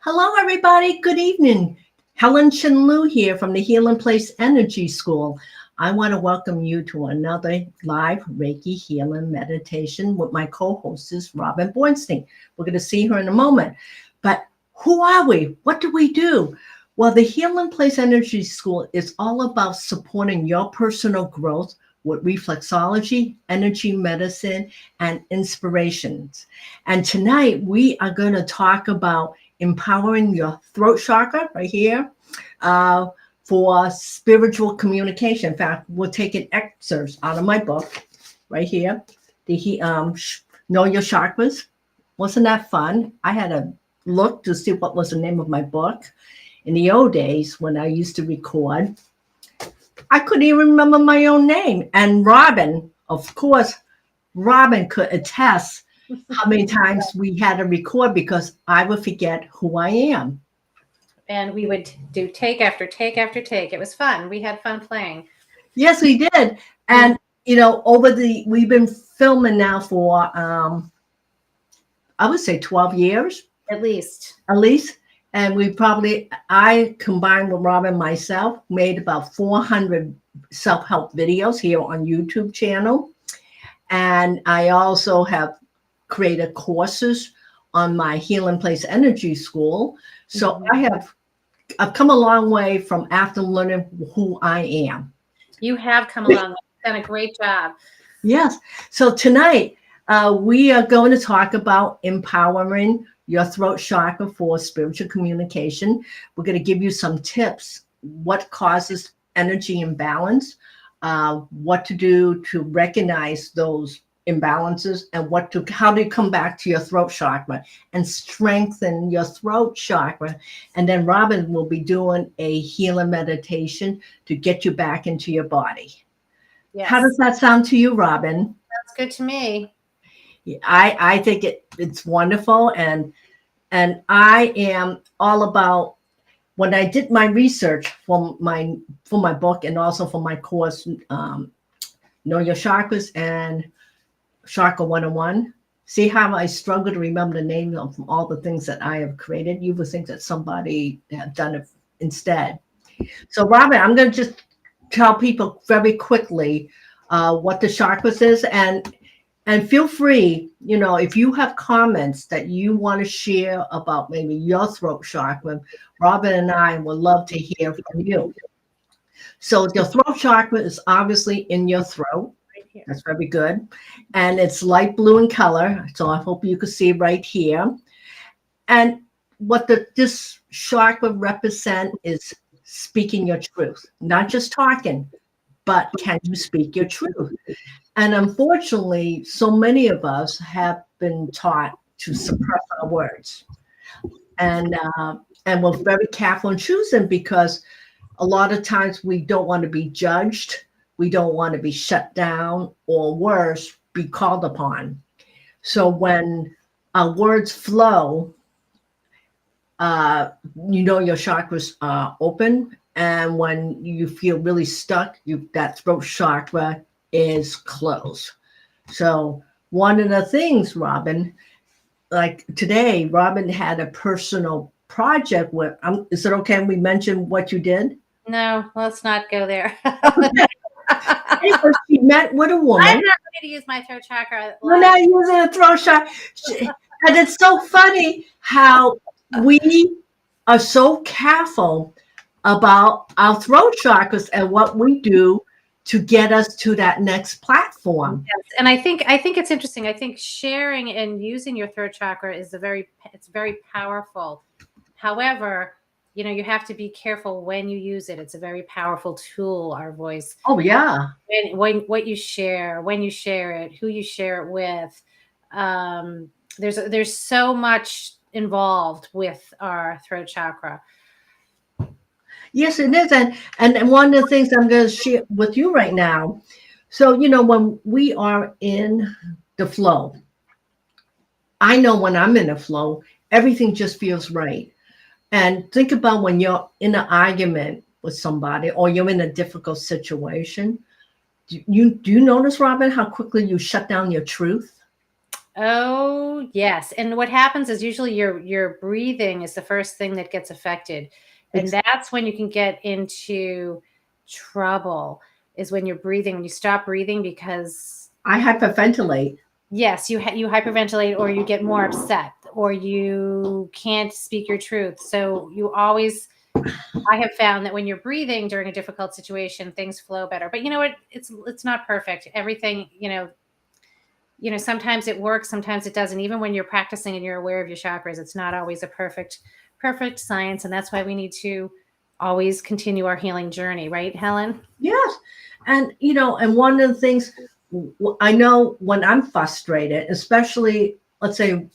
Hello, everybody. Good evening. Helen Chinlu here from the Healing Place Energy School. I want to welcome you to another live Reiki healing meditation with my co-host, Robin Bornstein. We're going to see her in a moment. But who are we? What do we do? Well, the Healing Place Energy School is all about supporting your personal growth with reflexology, energy medicine, and inspirations. And tonight we are going to talk about empowering your throat chakra right here for spiritual communication. In fact, we'll take an excerpt out of my book right here. Know Your Chakras. Wasn't that fun? I had to look to see what was the name of my book. In the old days when I used to record, I couldn't even remember my own name. And Robin, of course, Robin could attest how many times we had to record because I would forget who I am. And we would do take after take after take. It was fun. We had fun playing. Yes, we did. And, we've been filming now for, I would say 12 years. At least. And I combined with Robin myself, made about 400 self-help videos here on YouTube channel. And I also have created courses on my Healing Place Energy School. So I've come a long way from after learning who I am. You have come along. You've done a great job. Yes. So tonight we are going to talk about empowering your throat chakra for spiritual communication. We're going to give you some tips, what causes energy imbalance, what to do to recognize those imbalances, and how to come back to your throat chakra and strengthen your throat chakra. And then Robin will be doing a healing meditation to get you back into your body. Yes. How does that sound to you, Robin? That's good to me. I think it's wonderful, and I am all about, when I did my research for my book and also for my course, Know Your Chakras and Chakra 101. See how I struggle to remember the name of all the things that I have created. You would think that somebody had done it instead. So Robin, I'm going to just tell people very quickly what the chakras is, and feel free, if you have comments that you want to share about maybe your throat chakra, Robin and I would love to hear from you. So your throat chakra is obviously in your throat. That's very good. And it's light blue in color. So I hope you can see right here. And what this chakra represent is speaking your truth, not just talking, but can you speak your truth? And unfortunately, so many of us have been taught to suppress our words. And we're very careful in choosing because a lot of times we don't want to be judged. We don't want to be shut down, or worse, be called upon. So when our words flow, your chakras are open. And when you feel really stuck, that throat chakra is closed. So one of the things, Robin, like today, Robin had a personal project with, is it okay if we mention what you did? No, let's not go there. She met with a woman. I'm not going to use my throat chakra. We're not using a throat chakra. And it's so funny how we are so careful about our throat chakras and what we do to get us to that next platform. Yes. And I think it's interesting. I think sharing and using your throat chakra is it's very powerful. However, you have to be careful when you use it. It's a very powerful tool, our voice. Oh yeah. What you share, when you share it, who you share it with. There's so much involved with our throat chakra. Yes, it is. And one of the things I'm going to share with you right now. So, when we are in the flow, I know when I'm in the flow, everything just feels right. And think about when you're in an argument with somebody or you're in a difficult situation. Do you notice, Robin, how quickly you shut down your truth? Oh, yes. And what happens is usually your breathing is the first thing that gets affected. And It's, that's when you can get into trouble, is when you're breathing, when you stop breathing, because I hyperventilate. yes, you hyperventilate, or you get more upset, or you can't speak your truth. So you always, I have found that when you're breathing during a difficult situation, things flow better. But you know what? It's not perfect. Everything, sometimes it works, sometimes it doesn't. Even when you're practicing and you're aware of your chakras, it's not always a perfect science. And that's why we need to always continue our healing journey, right, Helen? Yes. And, and one of the things I know when I'm frustrated, especially, let's say,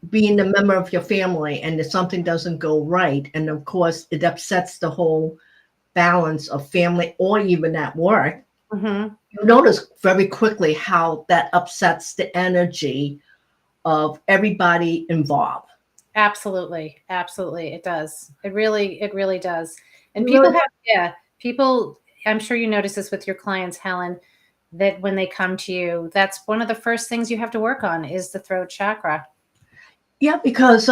being a member of your family and if something doesn't go right, and of course, it upsets the whole balance of family or even at work, Mm-hmm. you notice very quickly how that upsets the energy of everybody involved. Absolutely. Absolutely. It does. It really does. And You really, people, I'm sure you notice this with your clients, Helen, that when they come to you, that's one of the first things you have to work on is the throat chakra. yeah, because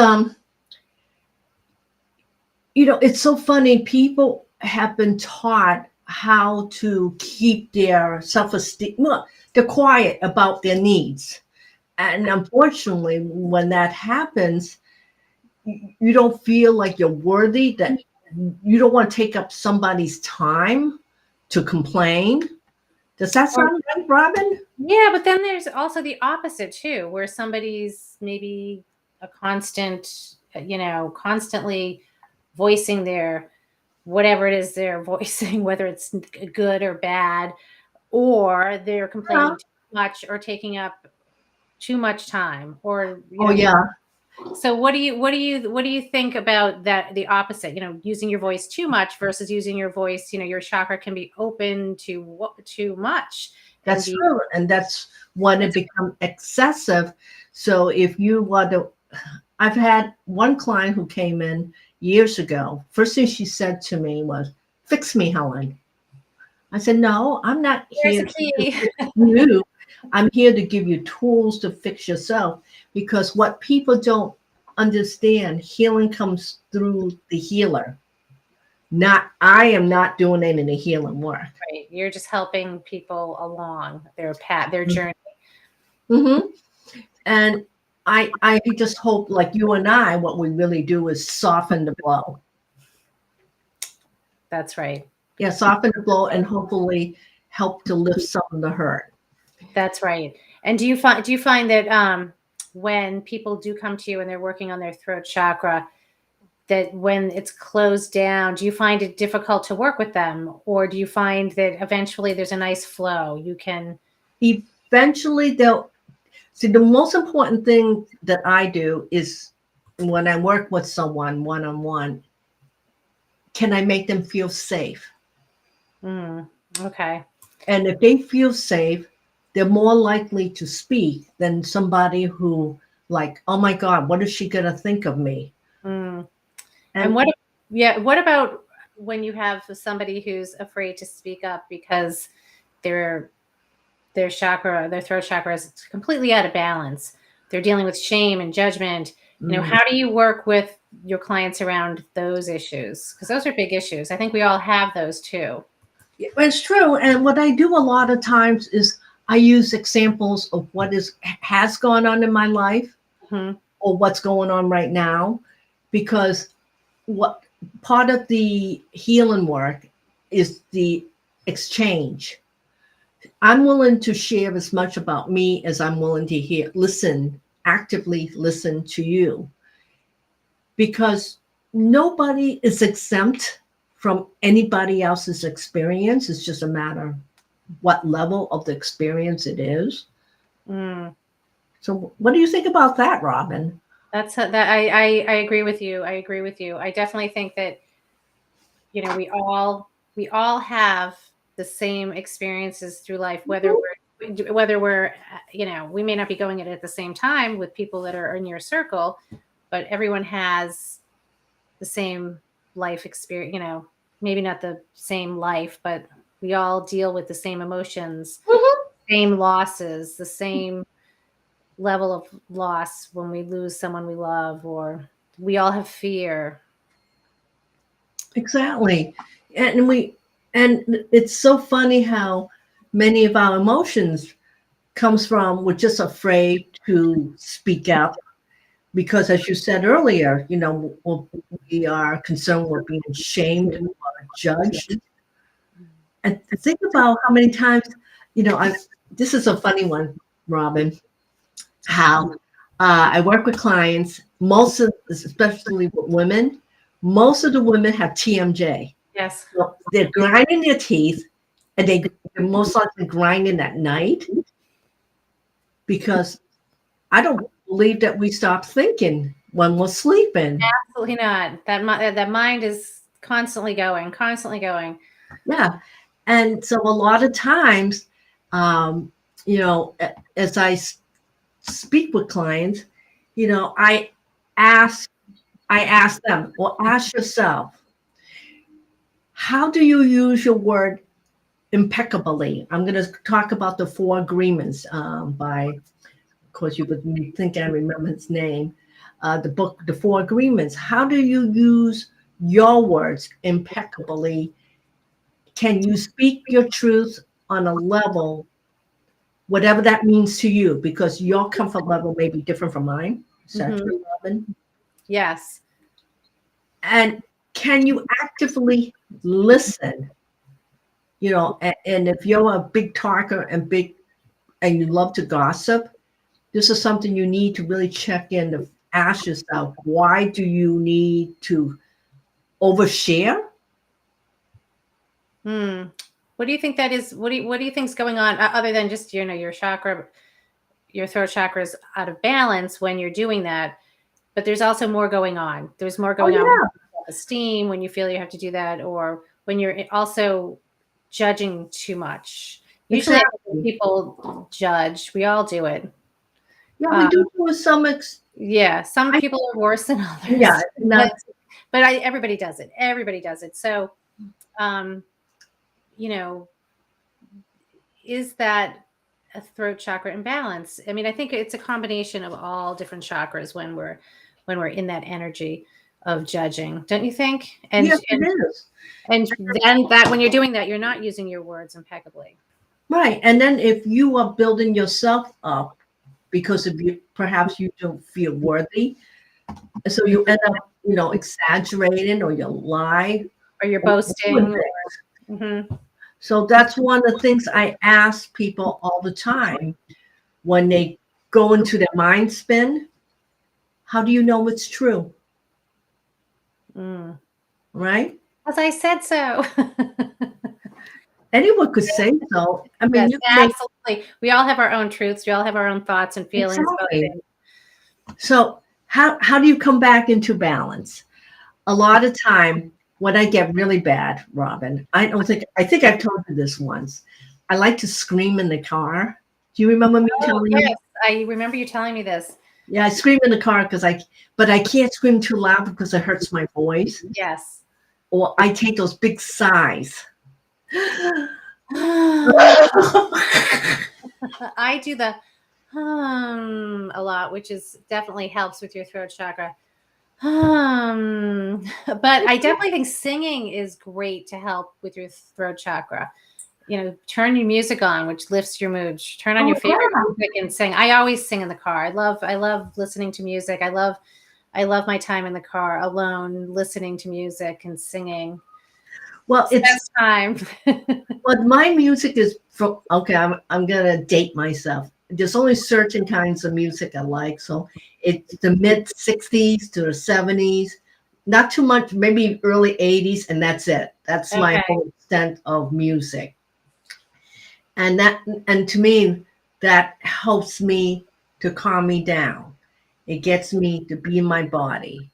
it's so funny. People have been taught how to keep their self-esteem. Well, they're quiet about their needs. And unfortunately, when that happens, you don't feel like you're worthy, that you don't want to take up somebody's time to complain. Does that Or sound right, Robin? yeah, but then there's also the opposite too, where somebody's maybe a constantly voicing their whatever it is they're voicing, whether it's good or bad, or they're Yeah. complaining too much or taking up too much time, or Oh, yeah. so what do you think about that, the opposite, using your voice too much versus using your voice, your chakra can be open to too much and That's be true. And that's when it becomes excessive. So if you want to, I've had one client who came in years ago. First thing she said to me was, "Fix me, Helen." I said, "No, I'm not there's a here to key. fix you. I'm here to give you tools to fix yourself." Because what people don't understand, healing comes through the healer. Not, I am not doing any of the healing work. Right. You're just helping people along their path, their journey. Mm-hmm. And I just hope, like you and I, what we really do is soften the blow. That's right. Yeah, soften the blow and hopefully help to lift some of the hurt. That's right. And do you find that when people do come to you and they're working on their throat chakra, that when it's closed down, do you find it difficult to work with them, or do you find that eventually there's a nice flow? You can. Eventually, they'll see. The most important thing that I do is when I work with someone one on one, can I make them feel safe? Okay. And if they feel safe, they're more likely to speak than somebody who, like, oh my God, what is she going to think of me? Mm. And And what about when you have somebody who's afraid to speak up because their their throat chakra is completely out of balance? They're dealing with shame and judgment. mm, How do you work with your clients around those issues? Because those are big issues. I think we all have those too. it's true. And what I do a lot of times is I use examples of what has gone on in my life Hmm. or what's going on right now, because what part of the healing work is the exchange. I'm willing to share as much about me as I'm willing to actively listen to you, because nobody is exempt from anybody else's experience. It's just a matter of what level of the experience it is. Mm. So, what do you think about that, Robin? That I agree with you. I agree with you. I definitely think that we all have the same experiences through life, whether we're we may not be going at the same time with people that are in your circle, but everyone has the same life experience. Maybe not the same life, but we all deal with the same emotions. same losses, the same level of loss when we lose someone we love, or we all have fear. Exactly. And it's so funny how many of our emotions comes from we're just afraid to speak out because, as you said earlier, we are concerned with being shamed or judged. And think about how many times, this is a funny one, Robin, how I work with clients, especially with women, most of the women have TMJ. Yes. So they're grinding their teeth, and they're most likely grinding at night because I don't believe that we stop thinking when we're sleeping. Absolutely not. That mind is constantly going, constantly going. Yeah. And so a lot of times, as I speak with clients, I ask them, or ask yourself, how do you use your word impeccably? I'm going to talk about the 4 agreements by, of course, you would think I remember his name. The book, The 4 Agreements. How do you use your words impeccably? Can you speak your truth on a level, whatever that means to you? Because your comfort level may be different from mine. Is that true, Robin? Yes. And can you actively listen? And if you're a big talker and you love to gossip, this is something you need to really check in to ask yourself, why do you need to overshare? What do you think that is? What do you think's going on other than just, your chakra, your throat chakra is out of balance when you're doing that, but there's also more going on. There's more going on with self-esteem when you feel you have to do that, or when you're also judging too much. Usually people judge. We all do it. Yeah, we do to some Yeah, some people are worse than others. Yeah, but everybody does it. Everybody does it. So, is that a throat chakra imbalance? I mean, I think it's a combination of all different chakras when we're in that energy of judging, don't you think? And yes, it is. And then that when you're doing that, you're not using your words impeccably. Right. And then if you are building yourself up because of perhaps you don't feel worthy, so you end up, exaggerating, or you lie, or you're boasting. So that's one of the things I ask people all the time when they go into their mind spin. How do you know it's true? Right? As I said so. Anyone could say so. I mean, yes, absolutely. We all have our own truths. We all have our own thoughts and feelings about things. So how do you come back into balance? A lot of time when I get really bad, Robin, I think I've told you this once. I like to scream in the car. Do you remember me telling you? Yes, I remember you telling me this. Yeah, I scream in the car but I can't scream too loud because it hurts my voice. Yes. Or I take those big sighs. I do the a lot, which definitely helps with your throat chakra. But I definitely think singing is great to help with your throat chakra. Turn your music on, which lifts your mood. Turn on your favorite music and sing. I always sing in the car. I love listening to music. I love my time in the car alone, listening to music and singing. Well, it's best time. But my music is from, okay, I'm gonna date myself. There's only certain kinds of music I like. So it's the mid 60s to the 70s, not too much, maybe early 80s, and that's it. That's my whole extent of music. And to me, that helps me to calm me down. It gets me to be in my body.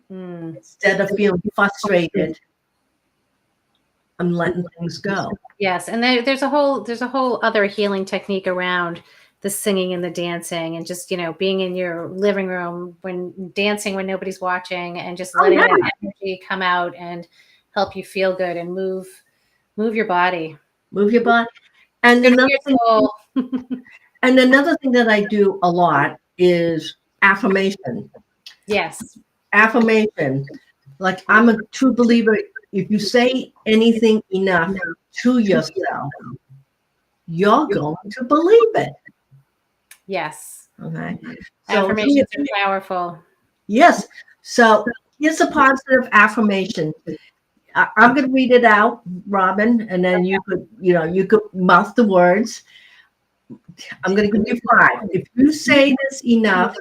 Instead of feeling frustrated, I'm letting things go. Yes, and there's a whole other healing technique around the singing and the dancing, and just being in your living room when dancing when nobody's watching, and just letting that energy come out and help you feel good and move your body. Move your body. And another thing, And another thing that I do a lot is affirmation. Yes. Affirmation. Like I'm a true believer. If you say anything enough to yourself, you're going to believe it. Yes. Okay. So Affirmations are powerful. yes. So here's a positive affirmation. I'm going to read it out, Robin, and then you could mouth the words. I'm going to give you 5. If you say this enough,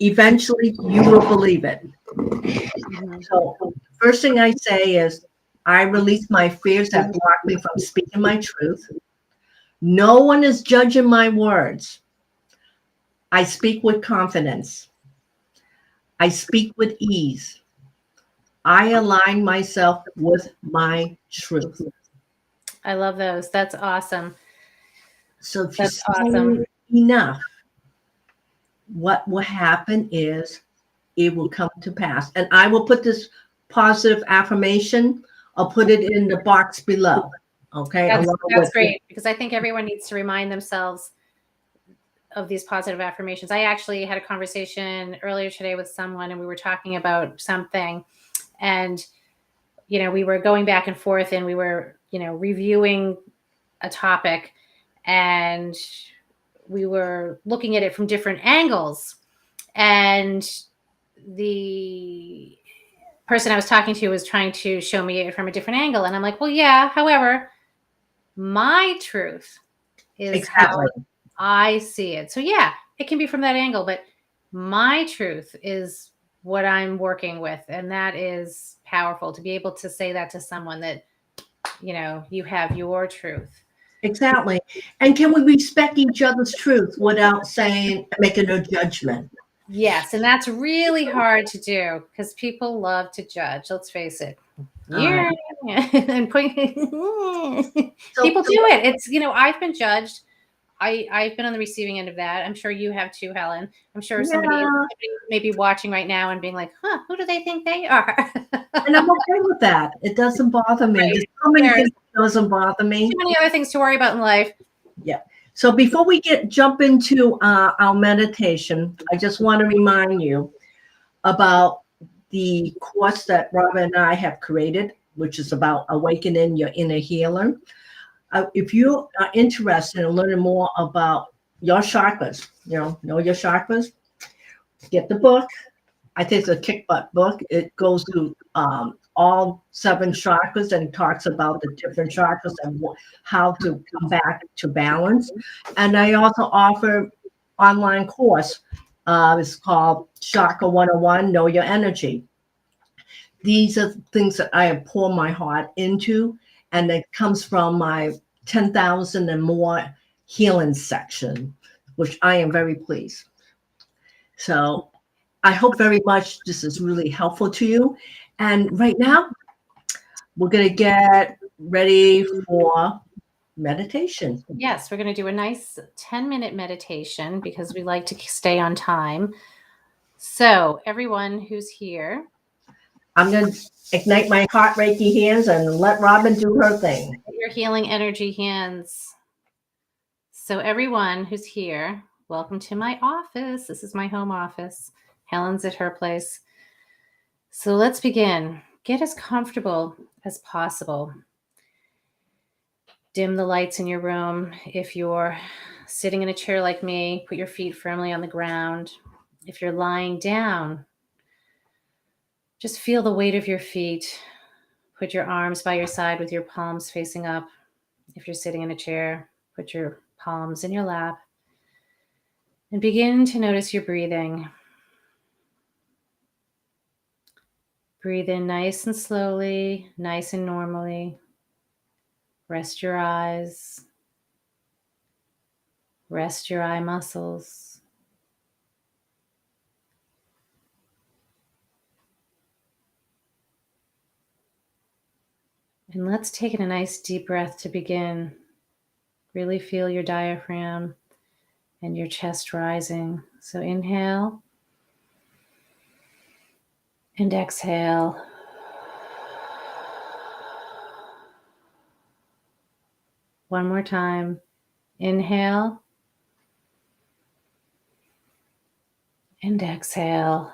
eventually you will believe it. Mhm. So first thing I say is, I release my fears that block me from speaking my truth. No one is judging my words. I speak with confidence. I speak with ease. I align myself with my truth. I love those. That's awesome. So if you That's say awesome. enough, what will happen is it will come to pass. And I will put this positive affirmation, I'll put it in the box below. Okay. That's great, because I think everyone needs to remind themselves of these positive affirmations. I actually had a conversation earlier today with someone, and we were talking about something, and we were going back and forth, and we were reviewing a topic, and we were looking at it from different angles, and the person I was talking to was trying to show me it from a different angle, and I'm like, well, yeah, however, my truth is how Exactly. I see it. So yeah, it can be from that angle, but my truth is what I'm working with. And that is powerful to be able to say that to someone, that, you have your truth. Exactly. And can we respect each other's truth without making no judgment? Yes. And that's really hard to do because people love to judge. Let's face it. All right. Yeah. And So, people do it. It's, I've been judged. I've been on the receiving end of that. I'm sure you have too, Helen. I'm sure somebody yeah, may be watching right now and being like, huh, who do they think they are? and I'm okay with that. It doesn't bother me. Right. There's so many There's things that doesn't bother me. too many other things to worry about in life. Yeah. So before we jump into our meditation, I just want to remind you about the course that Robin and I have created, which is about awakening your inner healer. If you are interested in learning more about your chakras, know your chakras, get the book. I think it's a kick butt book. It goes through all 7 chakras and talks about the different chakras and how to come back to balance. And I also offer online course. It's called Chakra 101, Know Your Energy. These are things that I have poured my heart into, and it comes from my 10,000 and more healing section, which I am very pleased. So I hope very much this is really helpful to you. And right now, we're going to get ready for meditation. Yes, we're going to do a nice 10-minute meditation because we like to stay on time. So, everyone who's here, I'm going to ignite my heart Reiki hands and let Robin do her thing. your healing energy hands. So, everyone who's here, welcome to my office. This is my home office. Helen's at her place. So, let's begin. Get as comfortable as possible. Dim the lights in your room. If you're sitting in a chair like me, put your feet firmly on the ground. If you're lying down, just feel the weight of your feet. Put your arms by your side with your palms facing up. If you're sitting in a chair, put your palms in your lap and begin to notice your breathing. Breathe in nice and slowly, nice and normally. Rest your eyes. Rest your eye muscles. And let's take a nice deep breath to begin. Really feel your diaphragm and your chest rising. So inhale and exhale. One more time. Inhale and exhale.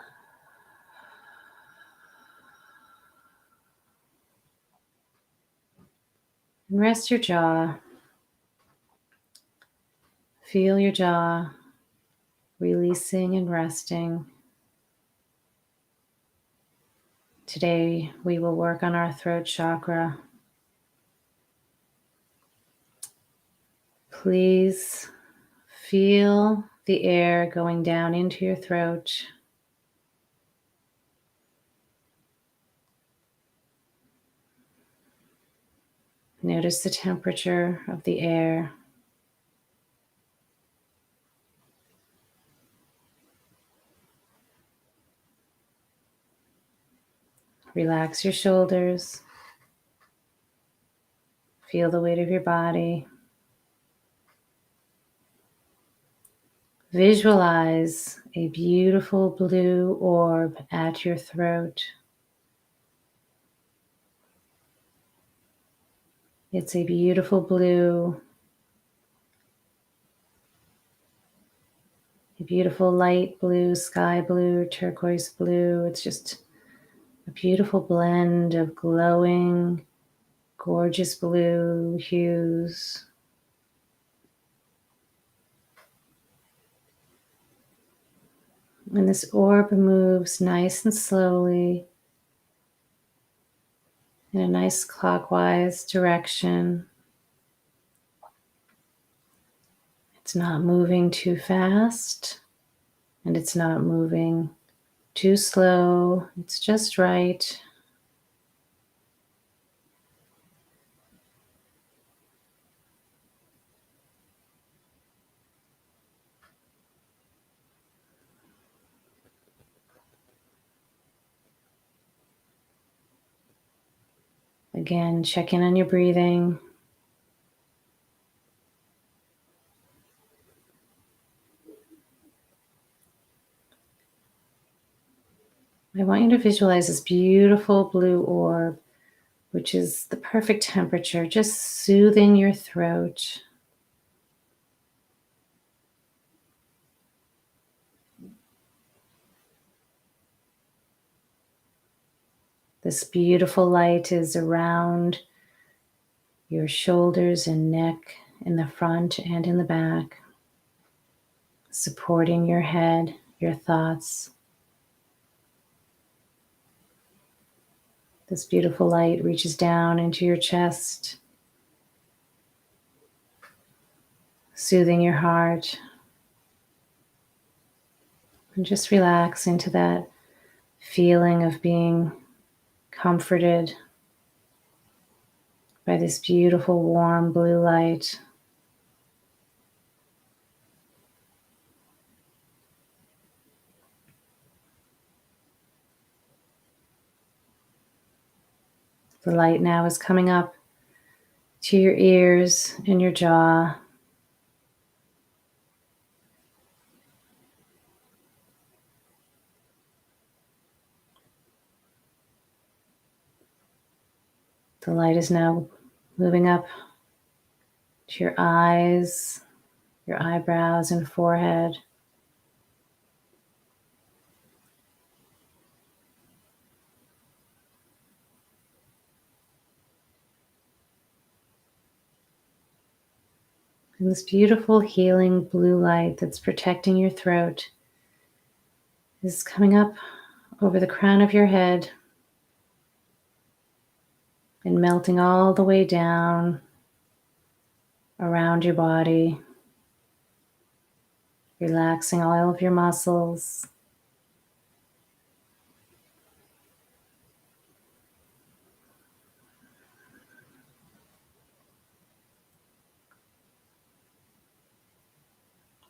And rest your jaw. Feel your jaw releasing and resting. Today we will work on our throat chakra. Please feel the air going down into your throat. Notice the temperature of the air. Relax your shoulders. Feel the weight of your body. Visualize a beautiful blue orb at your throat. It's a beautiful blue, a beautiful light blue, sky blue, turquoise blue. It's just a beautiful blend of glowing, gorgeous blue hues. And this orb moves nice and slowly in a nice clockwise direction. It's not moving too fast and it's not moving too slow. It's just right. Again, check in on your breathing. I want you to visualize this beautiful blue orb, which is the perfect temperature, just soothing your throat. This beautiful light is around your shoulders and neck, in the front and in the back, supporting your head, your thoughts. This beautiful light reaches down into your chest, soothing your heart. And just relax into that feeling of being comforted by this beautiful warm blue light. The light now is coming up to your ears and your jaw. The light is now moving up to your eyes, your eyebrows and forehead. And this beautiful healing blue light that's protecting your throat is coming up over the crown of your head and melting all the way down around your body, relaxing all of your muscles.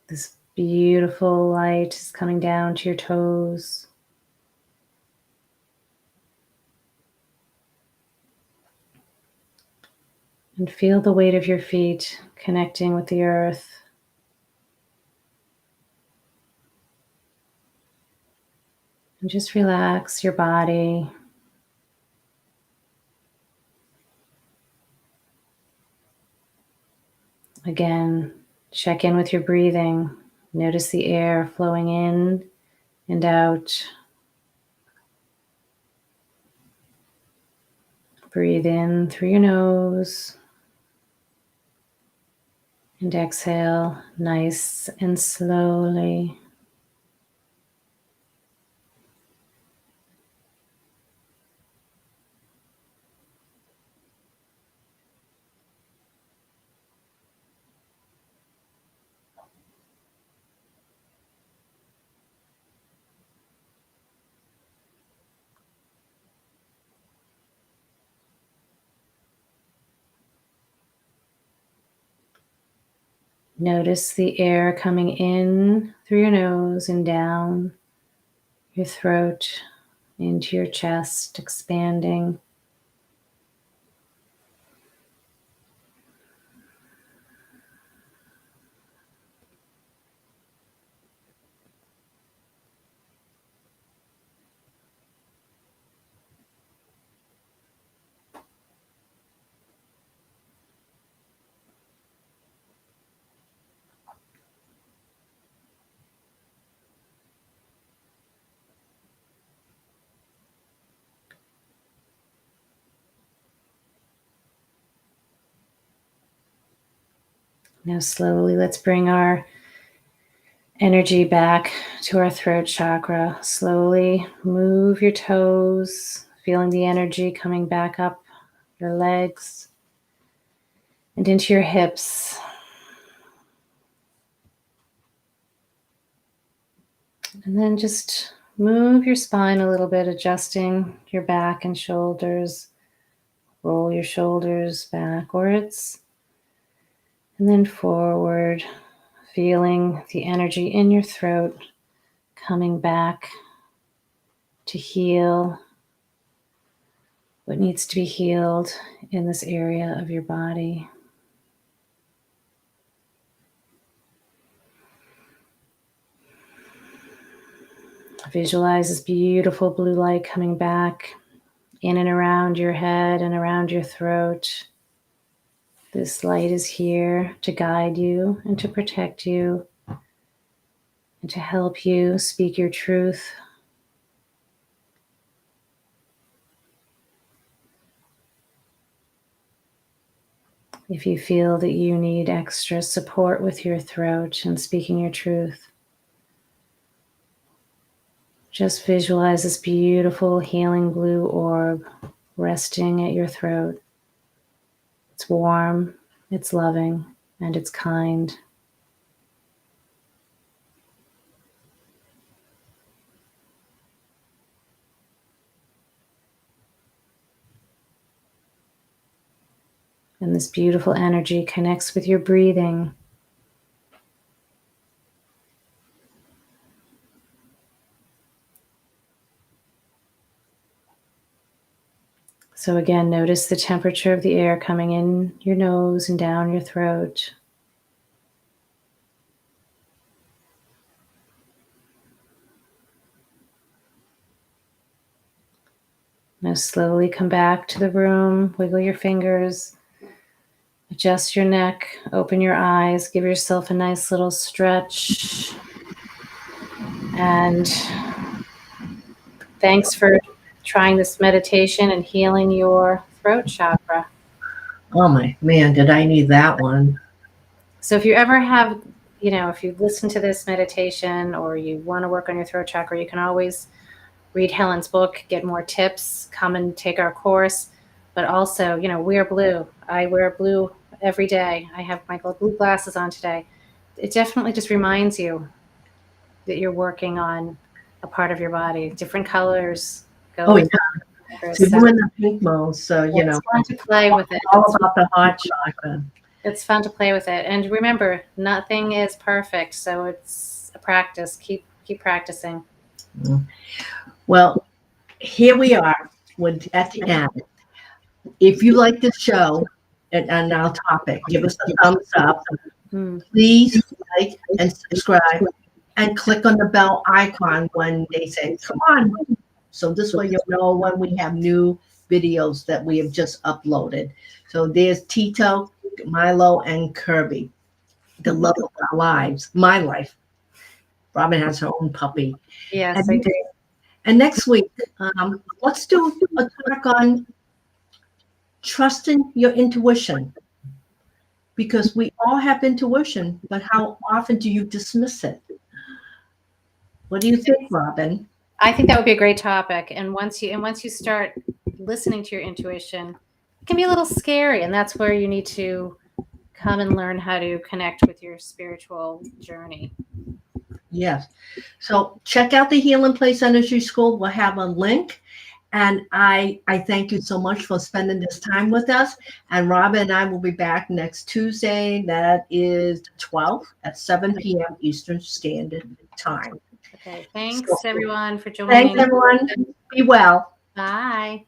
This beautiful light is coming down to your toes. And feel the weight of your feet connecting with the earth. And just relax your body. Again, Check in with your breathing. Notice the air flowing in and out. Breathe in through your nose and exhale nice and slowly. Notice the air coming in through your nose and down your throat into your chest, expanding. Now slowly let's bring our energy back to our throat chakra. Slowly move your toes, feeling the energy coming back up your legs and into your hips. And then just move your spine a little bit, adjusting your back and shoulders. Roll your shoulders backwards and then forward, feeling the energy in your throat coming back to heal what needs to be healed in this area of your body. Visualize this beautiful blue light coming back in and around your head and around your throat. This light is here to guide you and to protect you and to help you speak your truth. If you feel that you need extra support with your throat and speaking your truth, just visualize this beautiful healing blue orb resting at your throat. It's warm, it's loving, and it's kind. And this beautiful energy connects with your breathing. So again, notice the temperature of the air coming in your nose and down your throat. Now slowly come back to the room, wiggle your fingers, adjust your neck, open your eyes, give yourself a nice little stretch. And thanks for trying this meditation and healing your throat chakra. Oh my man, did I need that one? So if you ever have, if you listen to this meditation or you want to work on your throat chakra, you can always read Helen's book, get more tips, come and take our course. But also, wear blue. I wear blue every day. I have my blue glasses on today. It definitely just reminds you that you're working on a part of your body. Different colors go. Oh, yeah. So you're in the pink mode, so, it's fun to play with it. All about the heart chakra. It's fun to play with it. And remember, nothing is perfect. So it's a practice. Keep practicing. Well, here we are at the end. If you like the show and our topic, give us a thumbs up. Please like and subscribe and click on the bell icon when they say, come on. So this way you'll know when we have new videos that we have just uploaded. So there's Tito, Milo, and Kirby. the love of our lives, my life. Robin has her own puppy. Yes, I And, do. and next week, let's do a talk on trusting your intuition, because we all have intuition, but how often do you dismiss it? What do you think, Robin? I think that would be a great topic. And once you start listening to your intuition, it can be a little scary, and that's where you need to come and learn how to connect with your spiritual journey. Yes. So check out the Healing Place Energy School. We'll have a link. And I thank you so much for spending this time with us. And Robin and I will be back next Tuesday. That is the 12th at 7 p.m. Eastern Standard Time. Okay. Thanks So, everyone for thanks, joining. everyone. Be well. Bye.